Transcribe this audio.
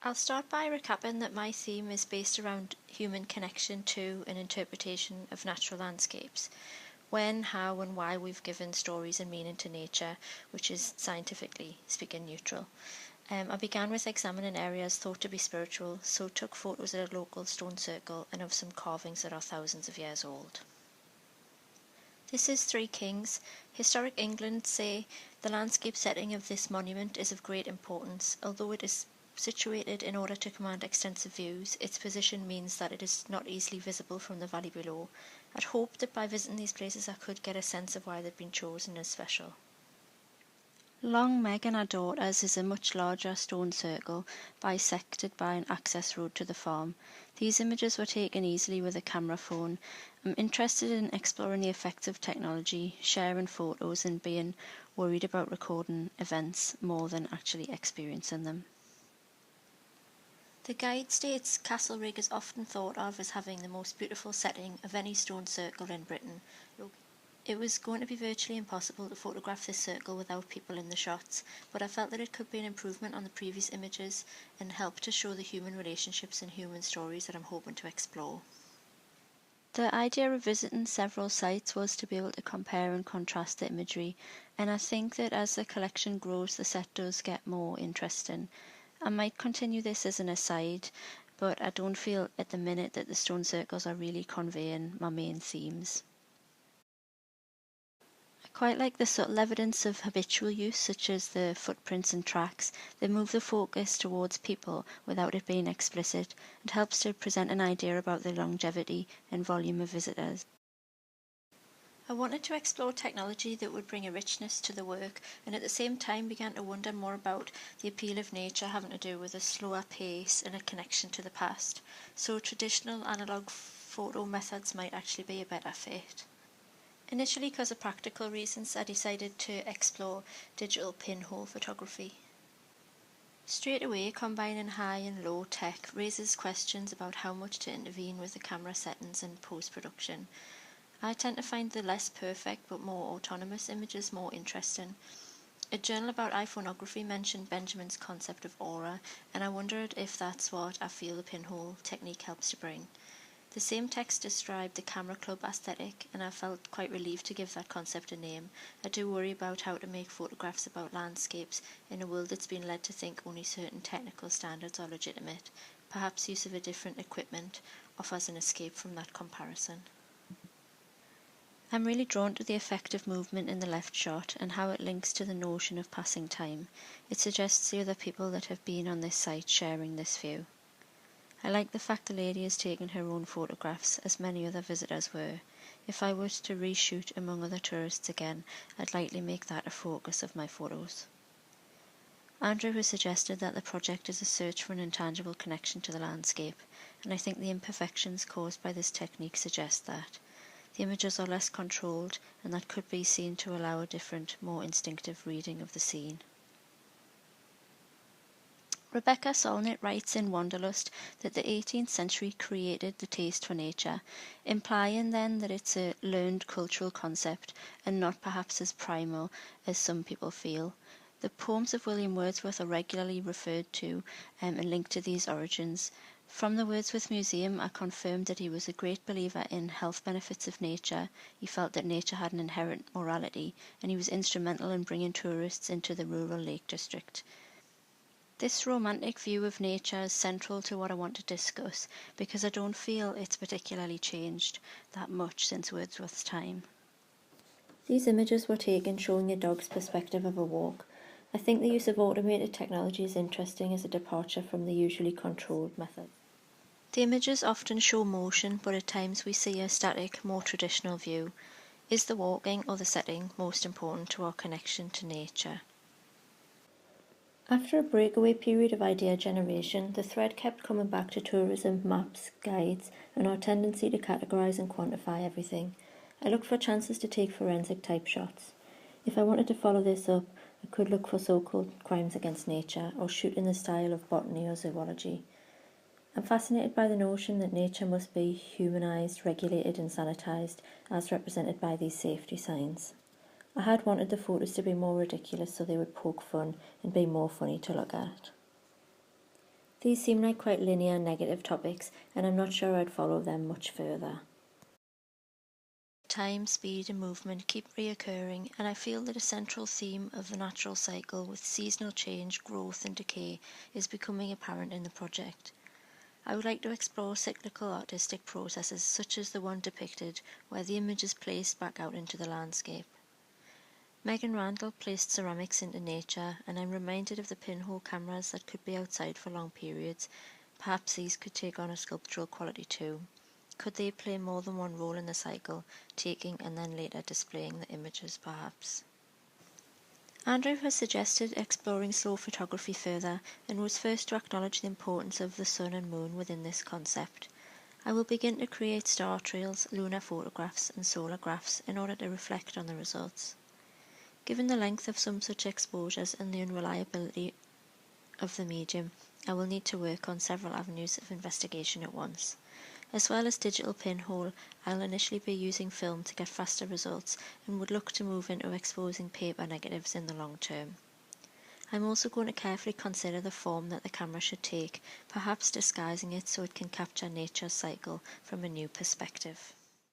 I'll start by recapping that my theme is based around human connection to and interpretation of natural landscapes. When, how and why we've given stories and meaning to nature, which is scientifically speaking neutral. I began with examining areas thought to be spiritual, so took photos at a local stone circle and of some carvings that are thousands of years old. This is Three Kings. Historic England say the landscape setting of this monument is of great importance. Although it is situated in order to command extensive views, its position means that it is not easily visible from the valley below. I'd hoped that by visiting these places I could get a sense of why they've been chosen as special. Long Meg and her daughters is a much larger stone circle bisected by an access road to the farm. These images were taken easily with a camera phone. I'm interested in exploring the effects of technology, sharing photos and being worried about recording events more than actually experiencing them. The guide states Castlereagh is often thought of as having the most beautiful setting of any stone circle in Britain. It was going to be virtually impossible to photograph this circle without people in the shots, but I felt that it could be an improvement on the previous images and help to show the human relationships and human stories that I'm hoping to explore. The idea of visiting several sites was to be able to compare and contrast the imagery, and I think that as the collection grows the set does get more interesting. I might continue this as an aside, but I don't feel at the minute that the stone circles are really conveying my main themes. Quite like the subtle evidence of habitual use, such as the footprints and tracks, they move the focus towards people without it being explicit. It helps to present an idea about the longevity and volume of visitors. I wanted to explore technology that would bring a richness to the work, and at the same time began to wonder more about the appeal of nature having to do with a slower pace and a connection to the past. So traditional analogue photo methods might actually be a better fit. Initially, because of practical reasons, I decided to explore digital pinhole photography. Straight away, combining high and low tech raises questions about how much to intervene with the camera settings and post-production. I tend to find the less perfect but more autonomous images more interesting. A journal about iPhoneography mentioned Benjamin's concept of aura, and I wondered if that's what I feel the pinhole technique helps to bring. The same text described the camera club aesthetic, and I felt quite relieved to give that concept a name. I do worry about how to make photographs about landscapes in a world that's been led to think only certain technical standards are legitimate. Perhaps use of a different equipment offers an escape from that comparison. I'm really drawn to the effect of movement in the left shot and how it links to the notion of passing time. It suggests the other people that have been on this site sharing this view. I like the fact the lady has taken her own photographs, as many other visitors were. If I was to reshoot among other tourists again, I'd likely make that a focus of my photos. Andrew has suggested that the project is a search for an intangible connection to the landscape, and I think the imperfections caused by this technique suggest that. The images are less controlled, and that could be seen to allow a different, more instinctive reading of the scene. Rebecca Solnit writes in Wanderlust that the 18th century created the taste for nature, implying then that it's a learned cultural concept and not perhaps as primal as some people feel. The poems of William Wordsworth are regularly referred to and linked to these origins. From the Wordsworth Museum, I confirmed that he was a great believer in health benefits of nature. He felt that nature had an inherent morality, and he was instrumental in bringing tourists into the rural Lake District. This romantic view of nature is central to what I want to discuss because I don't feel it's particularly changed that much since Wordsworth's time. These images were taken showing a dog's perspective of a walk. I think the use of automated technology is interesting as a departure from the usually controlled method. The images often show motion, but at times we see a static, more traditional view. Is the walking or the setting most important to our connection to nature? After a breakaway period of idea generation, the thread kept coming back to tourism, maps, guides, and our tendency to categorise and quantify everything. I looked for chances to take forensic type shots. If I wanted to follow this up, I could look for so-called crimes against nature or shoot in the style of botany or zoology. I'm fascinated by the notion that nature must be humanised, regulated and sanitised, as represented by these safety signs. I had wanted the photos to be more ridiculous so they would poke fun and be more funny to look at. These seem like quite linear negative topics, and I'm not sure I'd follow them much further. Time, speed and movement keep reoccurring, and I feel that a central theme of the natural cycle with seasonal change, growth and decay is becoming apparent in the project. I would like to explore cyclical artistic processes such as the one depicted, where the image is placed back out into the landscape. Megan Randall placed ceramics into nature, and I'm reminded of the pinhole cameras that could be outside for long periods. Perhaps these could take on a sculptural quality too. Could they play more than one role in the cycle, taking and then later displaying the images perhaps? Andrew has suggested exploring slow photography further, and was first to acknowledge the importance of the sun and moon within this concept. I will begin to create star trails, lunar photographs and solar graphs in order to reflect on the results. Given the length of some such exposures and the unreliability of the medium, I will need to work on several avenues of investigation at once. As well as digital pinhole, I'll initially be using film to get faster results and would look to move into exposing paper negatives in the long term. I'm also going to carefully consider the form that the camera should take, perhaps disguising it so it can capture nature's cycle from a new perspective.